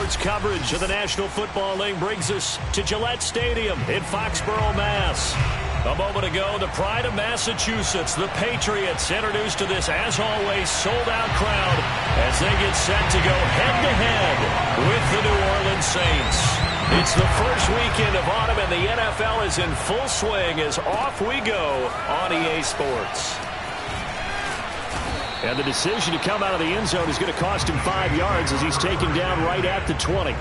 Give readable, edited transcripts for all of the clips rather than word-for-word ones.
Sports coverage of the National Football League brings us to Gillette Stadium in Foxborough, Mass. A moment ago, the pride of Massachusetts, the Patriots, introduced to this, as always, sold-out crowd as they get set to go head-to-head with the New Orleans Saints. It's the first weekend of autumn, and the NFL is in full swing as off we go on EA Sports. And the decision to come out of the end zone is going to cost him 5 yards as he's taken down right at the 20. It'll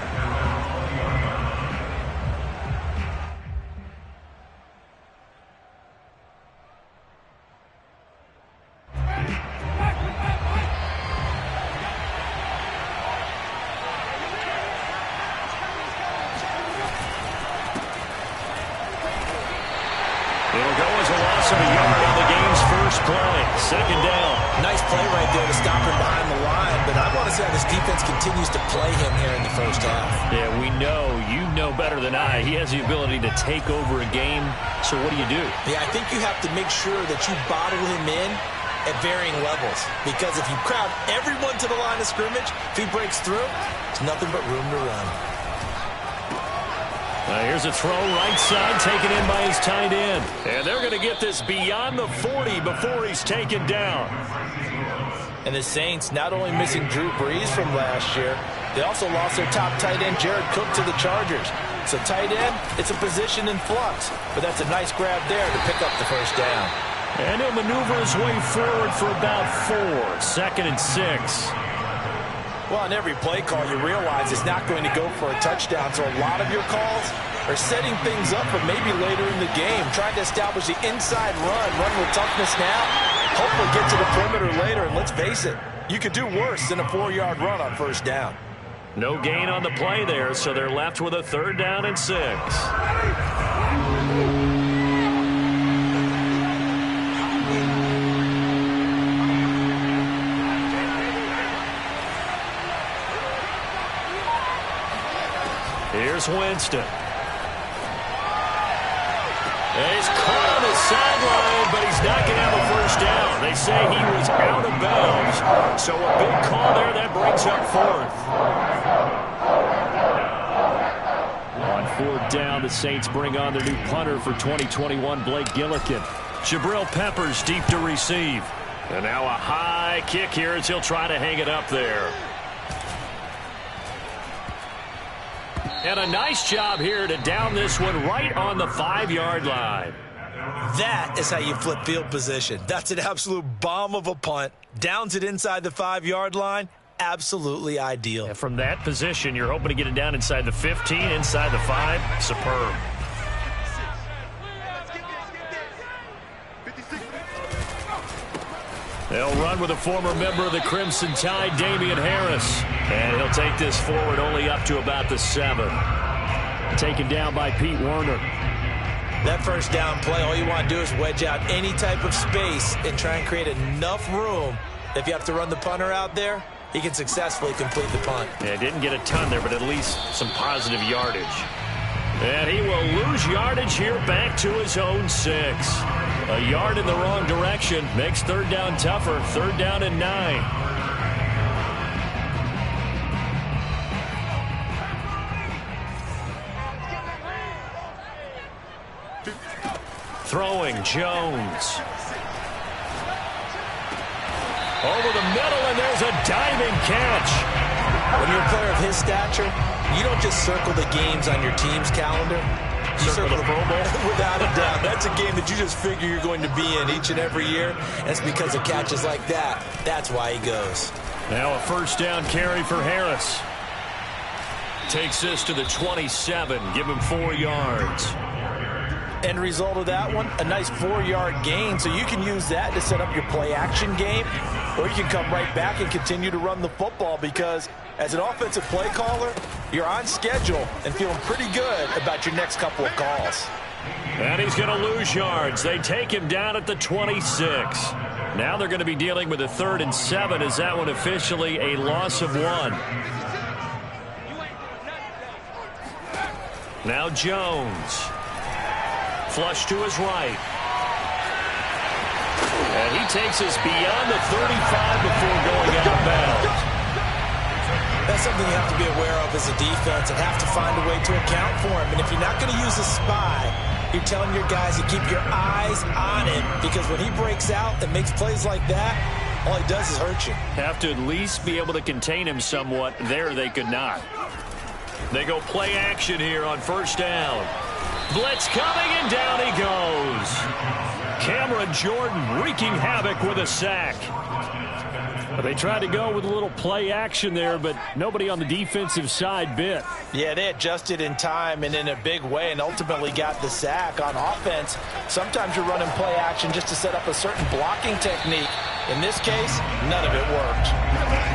go as a loss of a yard on the game's first play. Second down. Nice play right there to stop him behind the line, but I want to see how this defense continues to play him here in the first half. Yeah, we know, you know better than I, he has the ability to take over a game, so what do you do? Yeah, I think you have to make sure that you bottle him in at varying levels, because if you crowd everyone to the line of scrimmage, if he breaks through, there's nothing but room to run. Here's a throw right side, taken in by his tight end. And they're going to get this beyond the 40 before he's taken down. And the Saints not only missing Drew Brees from last year, they also lost their top tight end, Jared Cook, to the Chargers. So tight end, it's a position in flux. But that's a nice grab there to pick up the first down. And he'll maneuver his way forward for about 4. 2nd and 6. Well, on every play call, you realize it's not going to go for a touchdown. So a lot of your calls are setting things up for maybe later in the game, trying to establish the inside run with toughness now, hopefully get to the perimeter later. And let's face it, you could do worse than a 4-yard run on first down. No gain on the play there, so they're left with a 3rd down and 6. Here's Winston. He's caught on the sideline, but he's not going to have a first down. They say he was out of bounds. So a big call there that brings up 4th. On 4th down, the Saints bring on their new punter for 2021, Blake Gillikin. Jabril Peppers deep to receive. And now a high kick here as he'll try to hang it up there. And a nice job here to down this one right on the 5-yard line. That is how you flip field position. That's an absolute bomb of a punt. Downs it inside the 5-yard line. Absolutely ideal. And from that position, you're hoping to get it down inside the 15, inside the 5. Superb. They'll run with a former member of the Crimson Tide, Damian Harris. And he'll take this forward only up to about the 7. Taken down by Pete Werner. That first down play, all you want to do is wedge out any type of space and try and create enough room. If you have to run the punter out there, he can successfully complete the punt. Yeah, didn't get a ton there, but at least some positive yardage. And he will lose yardage here back to his own 6. A yard in the wrong direction makes 3rd down tougher. 3rd down and 9. Throwing Jones. Over the middle, and there's a diving catch. When you're a player of his stature, you don't just circle the games on your team's calendar. You circle the Pro Bowl. Without a doubt. That's a game that you just figure you're going to be in each and every year. And it's because of catches like that. That's why he goes. Now a 1st down carry for Harris. Takes this to the 27. Give him 4 yards. End result of that one, a nice 4-yard gain. So you can use that to set up your play-action game. Or you can come right back and continue to run the football, because as an offensive play caller, you're on schedule and feeling pretty good about your next couple of calls. And he's going to lose yards. They take him down at the 26. Now they're going to be dealing with a 3rd and 7. Is that one officially a loss of 1? Now Jones. Flush to his right. And he takes us beyond the 35 before going out of bounds. That's something you have to be aware of as a defense and have to find a way to account for him. And if you're not going to use a spy, you're telling your guys to keep your eyes on him, because when he breaks out and makes plays like that, all he does is hurt you. Have to at least be able to contain him somewhat. There they could not. They go play action here on first down. Blitz coming, and down he goes. Cameron Jordan wreaking havoc with a sack. They tried to go with a little play action there, but nobody on the defensive side bit. Yeah, they adjusted in time and in a big way and ultimately got the sack. On offense, sometimes you're running play action just to set up a certain blocking technique. In this case, none of it worked.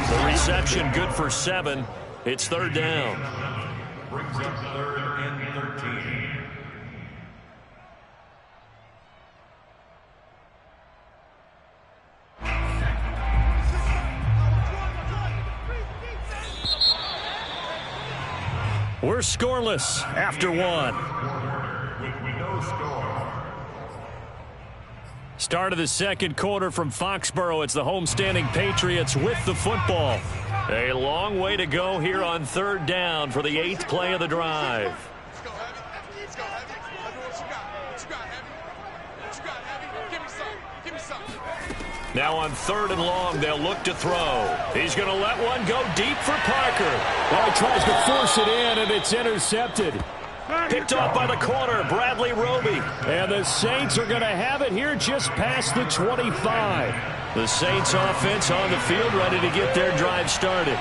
The reception good for 7. It's third down. Brings up third and 13. We're scoreless after 1. With no score. Start of the second quarter from Foxborough. It's the homestanding Patriots with the football. A long way to go here on third down for the 8th play of the drive. Let's go, Heavy. Let's go, Heavy. Let's do what you got. What you got, Heavy? What you got, Heavy? Give me something. Give me something. Now on third and long, they'll look to throw. He's going to let one go deep for Parker. Well, he tries to force it in, and it's intercepted. Picked off by the corner, Bradley Roby. And the Saints are going to have it here just past the 25. The Saints offense on the field, ready to get their drive started.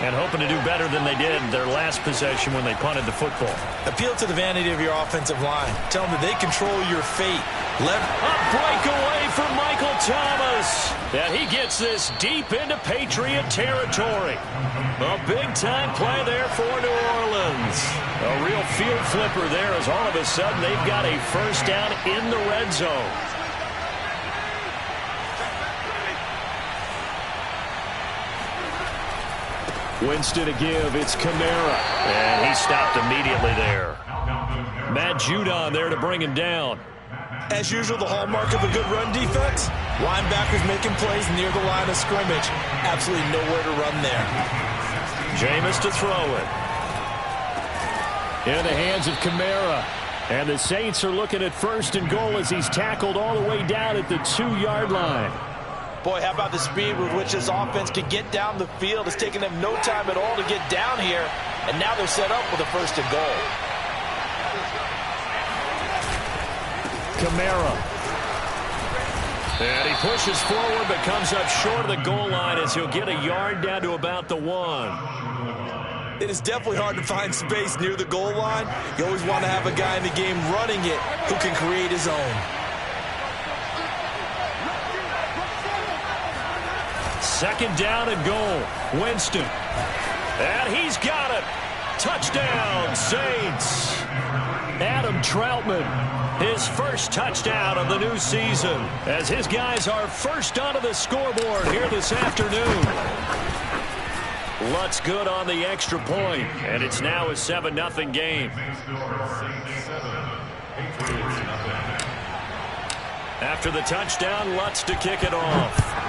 And hoping to do better than they did their last possession when they punted the football. Appeal to the vanity of your offensive line. Tell them that they control your fate. A breakaway for Michael Thomas. And he gets this deep into Patriot territory. A big-time play there for New Orleans. A real field flipper there, as all of a sudden they've got a first down in the red zone. Winston to give. It's Kamara. And he stopped immediately there. Matt Judon there to bring him down. As usual, the hallmark of a good run defense, linebackers making plays near the line of scrimmage. Absolutely nowhere to run there. Jameis to throw it. In the hands of Kamara. And the Saints are looking at first and goal as he's tackled all the way down at the 2-yard line. Boy, how about the speed with which this offense can get down the field? It's taken them no time at all to get down here, and now they're set up with a first and goal. Kamara. And he pushes forward but comes up short of the goal line as he'll get a yard down to about the 1. It is definitely hard to find space near the goal line. You always want to have a guy in the game running it who can create his own. Second down and goal. Winston. And he's got it. Touchdown, Saints. Adam Troutman, his first touchdown of the new season, as his guys are first onto the scoreboard here this afternoon. Lutz good on the extra point, and it's now a 7-0 game. After the touchdown, Lutz to kick it off.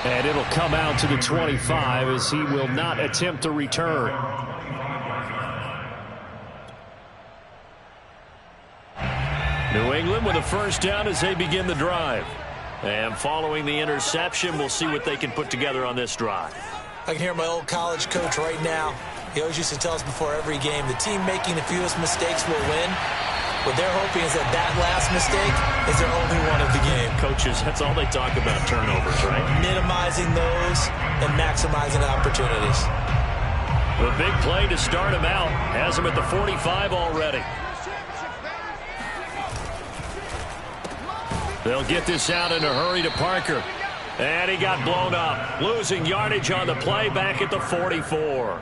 And it'll come out to the 25 as he will not attempt a return. New England with a first down as they begin the drive. And following the interception, we'll see what they can put together on this drive. I can hear my old college coach right now. He always used to tell us before every game, the team making the fewest mistakes will win. What they're hoping is that that last mistake is their only one of the game. Coaches, that's all they talk about, turnovers, right? Minimizing those and maximizing opportunities. The big play to start him out. Has him at the 45 already. They'll get this out in a hurry to Parker. And he got blown up. Losing yardage on the play back at the 44.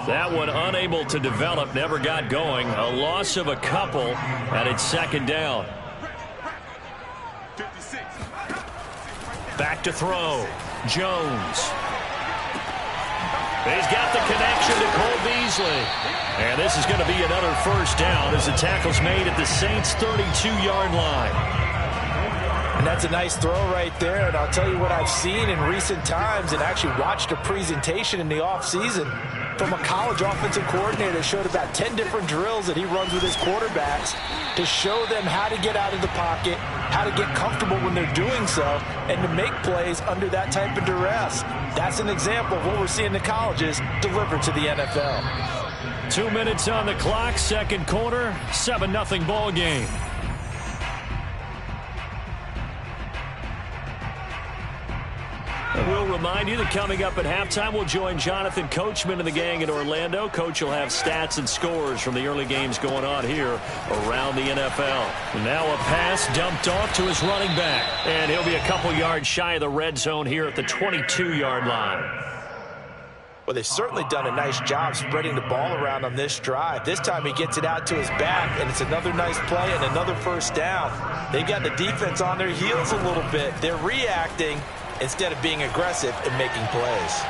That one unable to develop, never got going. A loss of a couple, and it's second down. Back to throw. Jones. He's got the connection to Cole Beasley. And this is going to be another first down as the tackle's made at the Saints' 32-yard line. And that's a nice throw right there. And I'll tell you what I've seen in recent times and actually watched a presentation in the offseason from a college offensive coordinator that showed about 10 different drills that he runs with his quarterbacks to show them how to get out of the pocket, how to get comfortable when they're doing so, and to make plays under that type of duress. That's an example of what we're seeing the colleges deliver to the NFL. 2 minutes on the clock, second quarter, 7-0 ball game. We'll remind you that coming up at halftime, we'll join Jonathan Coachman and the gang in Orlando. Coach will have stats and scores from the early games going on here around the NFL. Now a pass dumped off to his running back, and he'll be a couple yards shy of the red zone here at the 22-yard line. Well, they've certainly done a nice job spreading the ball around on this drive. This time he gets it out to his back, and it's another nice play and another first down. They've got the defense on their heels a little bit. They're reacting instead of being aggressive and making plays.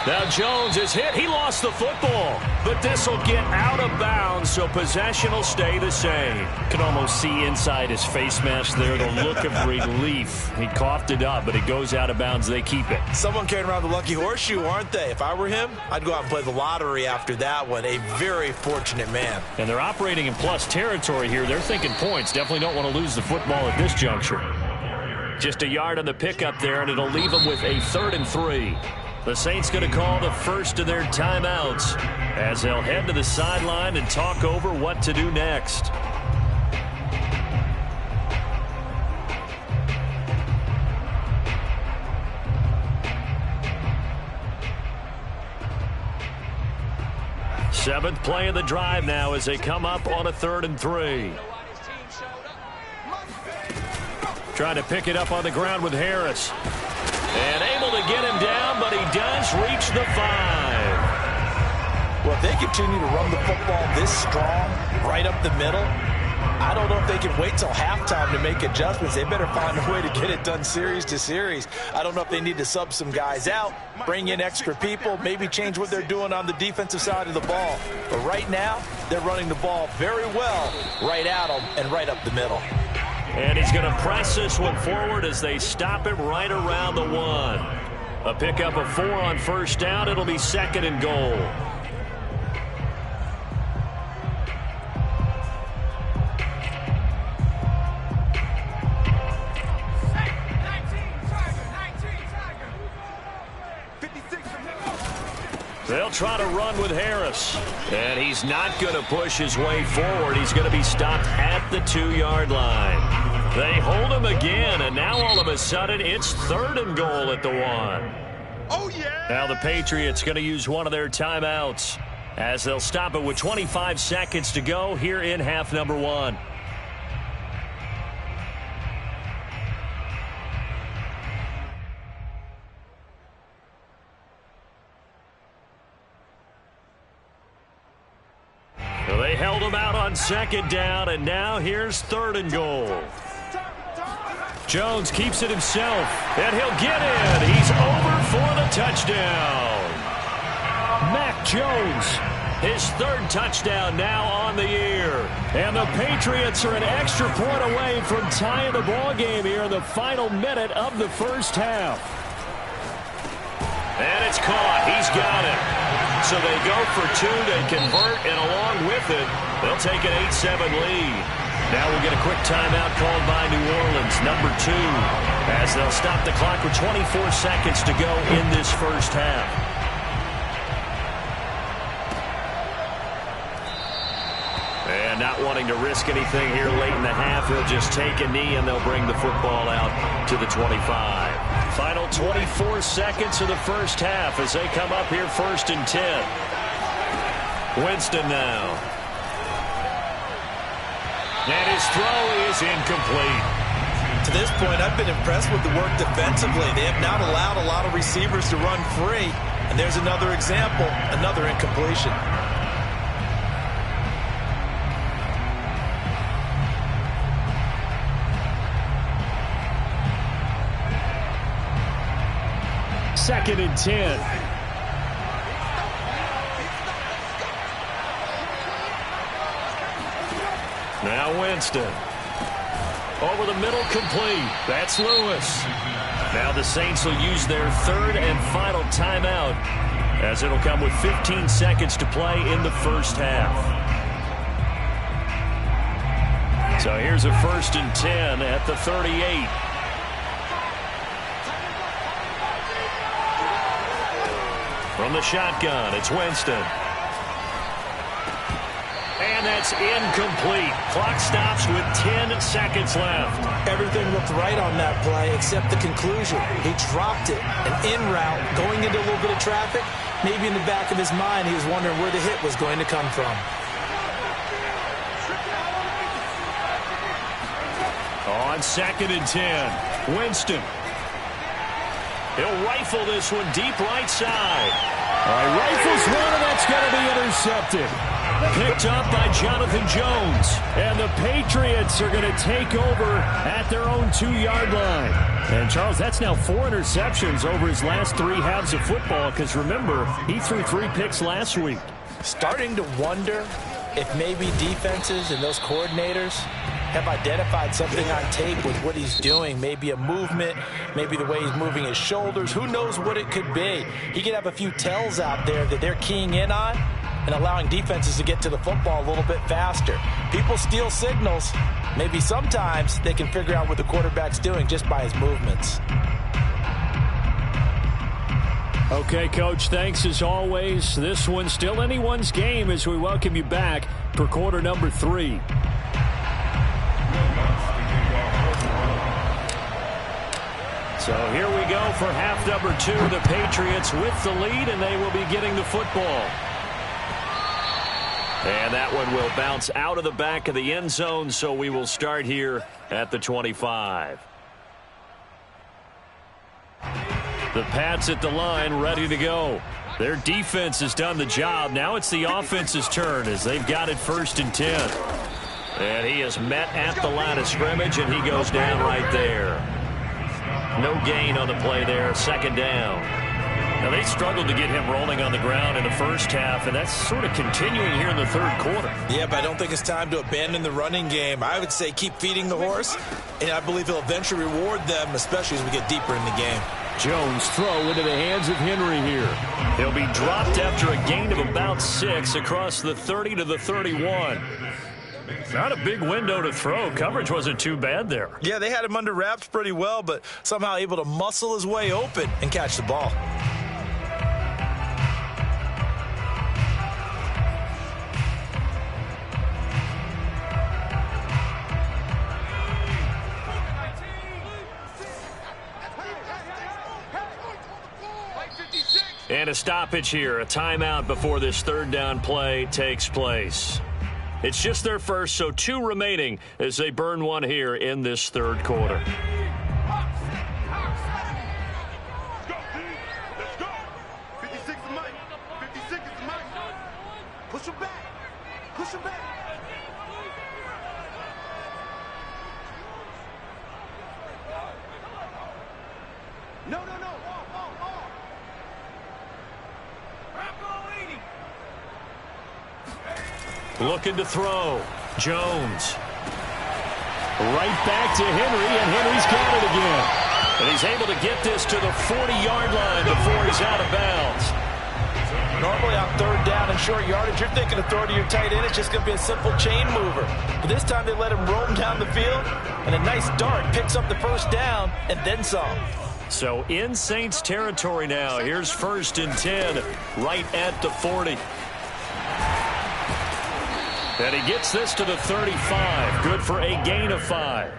Now Jones is hit. He lost the football, but this will get out of bounds, so possession will stay the same. Can almost see inside his face mask there the look of relief. He coughed it up, but it goes out of bounds. They keep it. Someone carrying around the lucky horseshoe, aren't they? If I were him, I'd go out and play the lottery after that one. A very fortunate man. And they're operating in plus territory here. They're thinking points. Definitely don't want to lose the football at this juncture. Just a yard on the pickup there, and it'll leave them with a 3rd and 3. The Saints going to call the first of their timeouts as they'll head to the sideline and talk over what to do next. Seventh play of the drive now as they come up on a 3rd and 3. Trying to pick it up on the ground with Harris. And able to get him down, but he does reach the 5. Well, if they continue to run the football this strong, right up the middle, I don't know if they can wait till halftime to make adjustments. They better find a way to get it done series to series. I don't know if they need to sub some guys out, bring in extra people, maybe change what they're doing on the defensive side of the ball. But right now, they're running the ball very well right at them and right up the middle. And he's going to press this one forward as they stop him right around the 1. A pickup of 4 on first down. It'll be 2nd and goal. They'll try to run with Harris. And he's not going to push his way forward. He's going to be stopped at the 2-yard line. They hold him again, and now all of a sudden it's 3rd and goal at the 1. Oh, yeah! Now the Patriots going to use one of their timeouts as they'll stop it with 25 seconds to go here in half number 1. So they held him out on 2nd down, and now here's 3rd and goal. Jones keeps it himself, and he'll get in. He's over for the touchdown. Mac Jones, his 3rd touchdown now on the year. And the Patriots are an extra point away from tying the ball game here in the final minute of the first half. And it's caught. He's got it. So they go for 2. They convert, and along with it, they'll take an 8-7 lead. Now we'll get a quick timeout called by New Orleans, number 2, as they'll stop the clock with 24 seconds to go in this first half. And not wanting to risk anything here late in the half, they'll just take a knee and they'll bring the football out to the 25. Final 24 seconds of the first half as they come up here 1st and 10. Winston now. And his throw is incomplete. To this point, I've been impressed with the work defensively. They have not allowed a lot of receivers to run free. And there's another example, another incompletion. Second and 10. Now Winston. Over the middle, complete. That's Lewis. Now the Saints will use their third and final timeout, as it'll come with 15 seconds to play in the first half. So here's a 1st and 10 at the 38. From the shotgun, it's Winston. And that's incomplete. Clock stops with 10 seconds left. Everything looked right on that play except the conclusion. He dropped it. An in route, going into a little bit of traffic. Maybe in the back of his mind, he was wondering where the hit was going to come from. On 2nd and 10, Winston. He'll rifle this one deep right side. All right, rifles one, and that's going to be intercepted. Picked up by Jonathan Jones. And the Patriots are going to take over at their own 2-yard line. And, Charles, that's now 4 interceptions over his last 3 halves of football, because, remember, he threw 3 picks last week. Starting to wonder if maybe defenses and those coordinators have identified something on tape with what he's doing. Maybe a movement, maybe the way he's moving his shoulders. Who knows what it could be? He could have a few tells out there that they're keying in on and allowing defenses to get to the football a little bit faster. People steal signals. Maybe sometimes they can figure out what the quarterback's doing just by his movements. Okay, Coach, thanks as always. This one's still anyone's game as we welcome you back for quarter number 3. So here we go for half number 2. The Patriots with the lead, and they will be getting the football. And that one will bounce out of the back of the end zone, so we will start here at the 25. The Pats at the line, ready to go. Their defense has done the job. Now it's the offense's turn as they've got it 1st and 10. And he is met at the line of scrimmage, and he goes down right there. No gain on the play there, 2nd down. Now, they struggled to get him rolling on the ground in the first half, and that's sort of continuing here in the 3rd quarter. Yeah, but I don't think it's time to abandon the running game. I would say keep feeding the horse, and I believe he'll eventually reward them, especially as we get deeper in the game. Jones throw into the hands of Henry here. He'll be dropped after a gain of about 6 across the 30 to the 31. Not a big window to throw. Coverage wasn't too bad there. Yeah, they had him under wraps pretty well, but somehow able to muscle his way open and catch the ball. And a stoppage here, a timeout before this 3rd down play takes place. It's just their first, so 2 remaining as they burn one here in this 3rd quarter. Let's go. 56 is Mike. 56 is Mike. Push him back. Push him back. No. Looking to throw. Jones. Right back to Henry, and Henry's got it again. And he's able to get this to the 40-yard line before he's out of bounds. Normally on 3rd down and short yardage, you're thinking of throwing to your tight end. It's just going to be a simple chain mover. But this time they let him roam down the field, and a nice dart picks up the 1st down and then some. So in Saints territory now. Here's 1st and 10 right at the 40. And he gets this to the 35. Good for a gain of 5.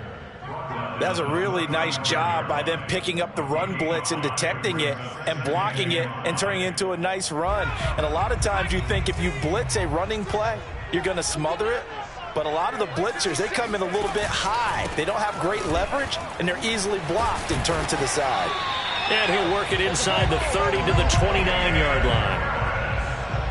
That was a really nice job by them picking up the run blitz and detecting it and blocking it and turning it into a nice run. And a lot of times you think if you blitz a running play, you're going to smother it. But a lot of the blitzers, they come in a little bit high. They don't have great leverage, and they're easily blocked and turned to the side. And he'll work it inside the 30 to the 29-yard line.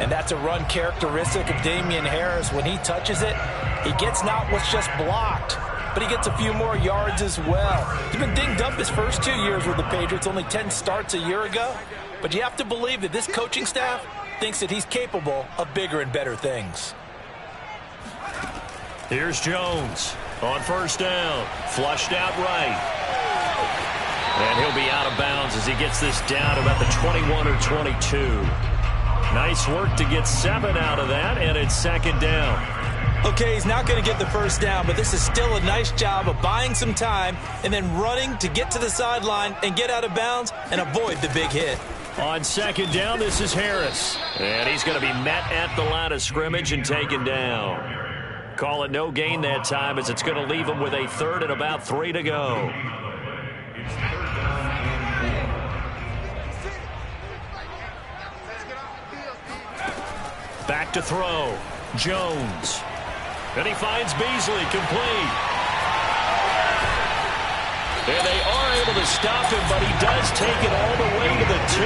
And that's a run characteristic of Damian Harris. When he touches it, he gets not what's just blocked, but he gets a few more yards as well. He's been dinged up his first 2 years with the Patriots, only 10 starts a year ago. But you have to believe that this coaching staff thinks that he's capable of bigger and better things. Here's Jones. On first down, flushed out right. And he'll be out of bounds as he gets this down about the 21 or 22. Nice work to get 7 out of that, and it's second down. Okay, he's not going to get the first down, but this is still a nice job of buying some time and then running to get to the sideline and get out of bounds and avoid the big hit. On second down, this is Harris. And he's going to be met at the line of scrimmage and taken down. Call it no gain that time as it's going to leave him with a 3rd and about 3 to go. Back to throw. Jones. And he finds Beasley complete. And they are able to stop him, but he does take it all the way to the 2.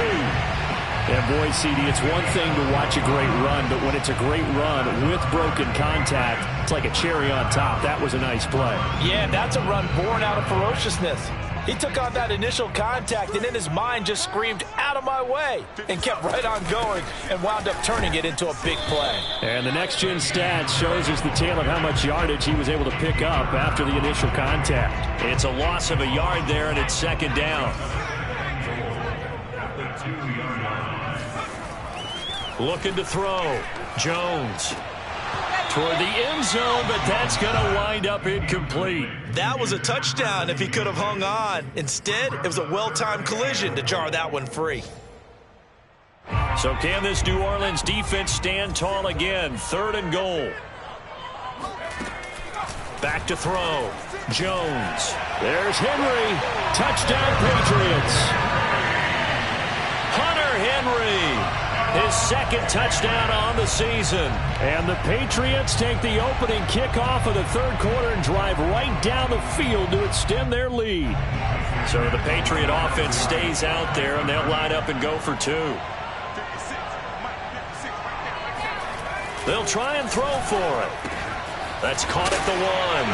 And boy, CD, it's one thing to watch a great run, but when it's a great run with broken contact, it's like a cherry on top. That was a nice play. Yeah, that's a run born out of ferociousness. He took on that initial contact and in his mind just screamed, "Out of my way," and kept right on going and wound up turning it into a big play. And the next-gen stats shows us the tale of how much yardage he was able to pick up after the initial contact. It's a loss of a yard there, and it's second down. Looking to throw. Jones. Toward the end zone, but that's going to wind up incomplete. That was a touchdown if he could have hung on. Instead, it was a well-timed collision to jar that one free. So can this New Orleans defense stand tall again? 3rd and goal. Back to throw. Jones. There's Henry. Touchdown, Patriots. Hunter Henry. His 2nd touchdown on the season. And the Patriots take the opening kickoff of the 3rd quarter and drive right down the field to extend their lead. So the Patriot offense stays out there, and they'll line up and go for 2. They'll try and throw for it. That's caught at the 1.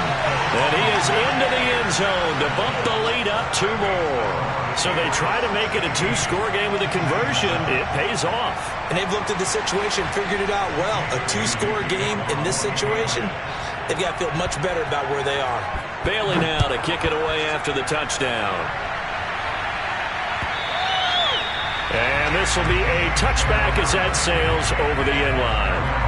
And he is into the end zone to bump the lead up 2 more. So they try to make it a 2-score game with a conversion. It pays off. And they've looked at the situation, figured it out well. A 2-score game in this situation, they've got to feel much better about where they are. Bailey now to kick it away after the touchdown. And this will be a touchback as that sails over the end line.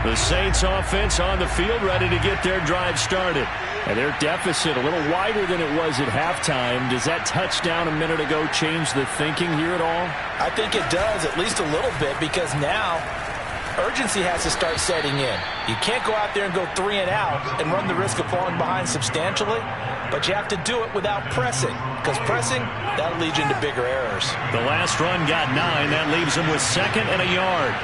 The Saints offense on the field ready to get their drive started. And their deficit a little wider than it was at halftime. Does that touchdown a minute ago change the thinking here at all? I think it does, at least a little bit, because now urgency has to start setting in. You can't go out there and go 3 and out and run the risk of falling behind substantially, but you have to do it without pressing, because pressing, that'll lead you into bigger errors. The last run got 9. That leaves him with 2nd and a yard.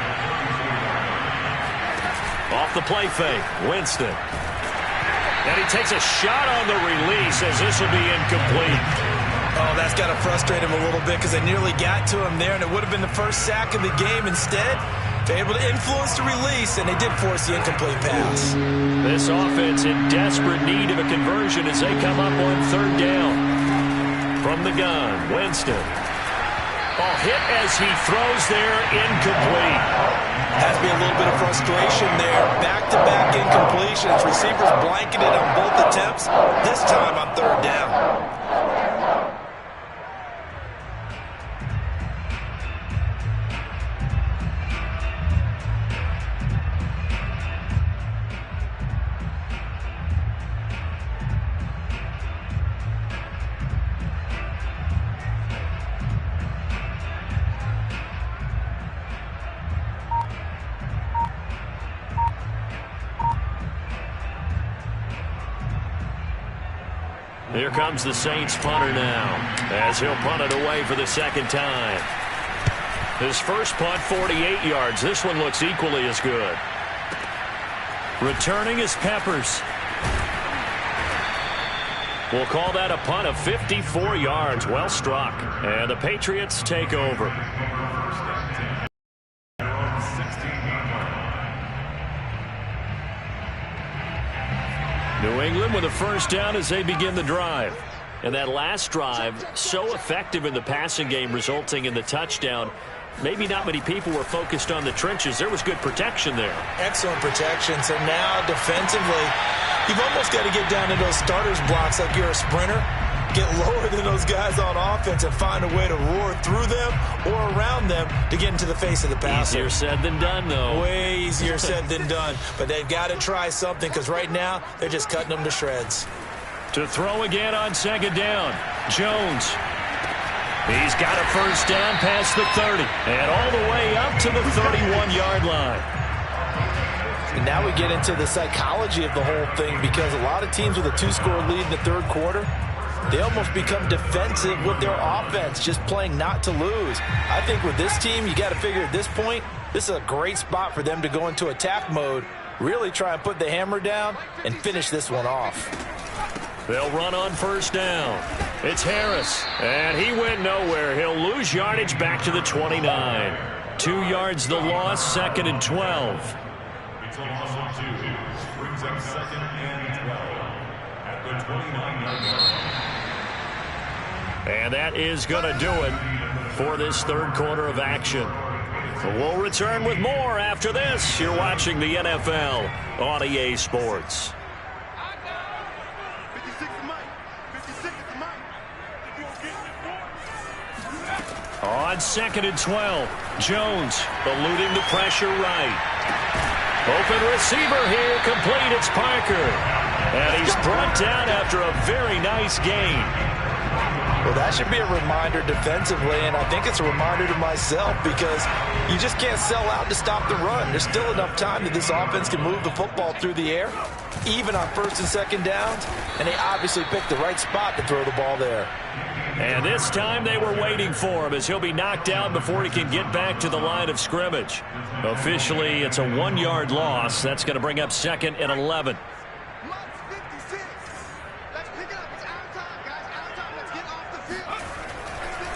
Off the play fake, Winston. And he takes a shot on the release as this will be incomplete. Oh, that's got to frustrate him a little bit because they nearly got to him there, and it would have been the first sack of the game. Instead, they're able to influence the release, and they did force the incomplete pass. This offense in desperate need of a conversion as they come up on 3rd down. From the gun, Winston. Oh, hit as he throws there, incomplete. Has to be a little bit of frustration there. Back-to-back incompletions. Receivers blanketed on both attempts, this time on 3rd down. Here comes the Saints punter now, as he'll punt it away for the 2nd time. His first punt, 48 yards. This one looks equally as good. Returning is Peppers. We'll call that a punt of 54 yards. Well struck. And the Patriots take over. New England with a first down as they begin the drive. And that last drive, so effective in the passing game, resulting in the touchdown. Maybe not many people were focused on the trenches. There was good protection there. Excellent protection. So now defensively, you've almost got to get down to those starters blocks like you're a sprinter. Get lower than those guys on offense and find a way to roar through them or around them to get into the face of the passer. Easier said than done, though. Way easier said than done. But they've got to try something because right now they're just cutting them to shreds. To throw again on second down. Jones. He's got a first down past the 30 and all the way up to the 31-yard line. And now we get into the psychology of the whole thing because a lot of teams with a 2-score lead in the third quarter, they almost become defensive with their offense, just playing not to lose. I think with this team, you got to figure at this point, this is a great spot for them to go into attack mode, really try and put the hammer down and finish this one off. They'll run on first down. It's Harris, and he went nowhere. He'll lose yardage back to the 29. 2 yards the loss, 2nd and 12. It's a loss of 2. Brings up 2nd and 12 at the 29-yard line. And that is going to do it for this third quarter of action. We'll return with more after this. You're watching the NFL on EA Sports. On 2nd and 12, Jones eluding the pressure right. Open receiver here, complete, it's Parker. And he's brought down after a very nice gain. Well, that should be a reminder defensively, and I think it's a reminder to myself because you just can't sell out to stop the run. There's still enough time that this offense can move the football through the air, even on 1st and 2nd downs, and they obviously picked the right spot to throw the ball there. And this time they were waiting for him as he'll be knocked down before he can get back to the line of scrimmage. Officially, it's a 1-yard loss. That's going to bring up 2nd and 11.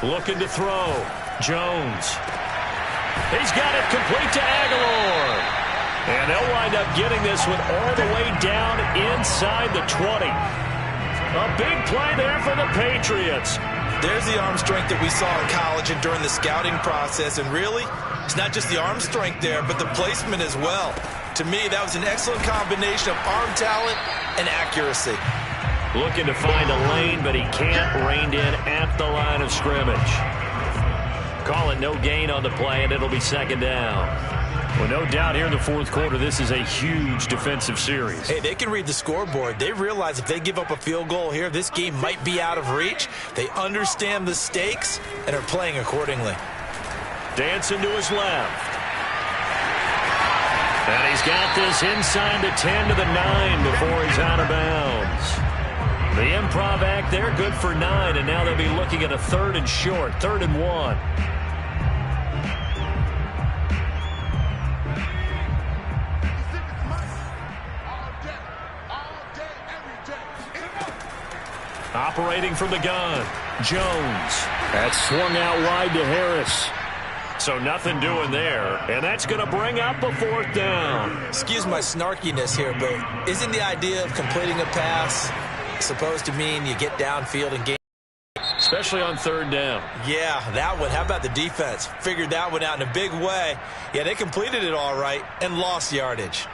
Looking to throw. Jones. He's got it complete to Aguilar. And they'll wind up getting this one all the way down inside the 20. A big play there for the Patriots. There's the arm strength that we saw in college and during the scouting process. And really, it's not just the arm strength there, but the placement as well. To me, that was an excellent combination of arm talent and accuracy. Looking to find a lane, but he can't. Reined in at the line of scrimmage. Call it no gain on the play, and it'll be 2nd down. Well, no doubt here in the fourth quarter, this is a huge defensive series. Hey, they can read the scoreboard. They realize if they give up a field goal here, this game might be out of reach. They understand the stakes and are playing accordingly. Dancing to his left. And he's got this inside the 10 to the 9 before he's out of bounds. The improv act there, good for 9, and now they'll be looking at a 3rd and short, 3rd and 1. Operating from the gun, Jones. That's swung out wide to Harris. So nothing doing there, and that's going to bring up a 4th down. Excuse my snarkiness here, but isn't the idea of completing a pass supposed to mean you get downfield and gain? Especially on 3rd down. Yeah, that one. How about the defense? Figured that one out in a big way. Yeah, they completed it all right and lost yardage.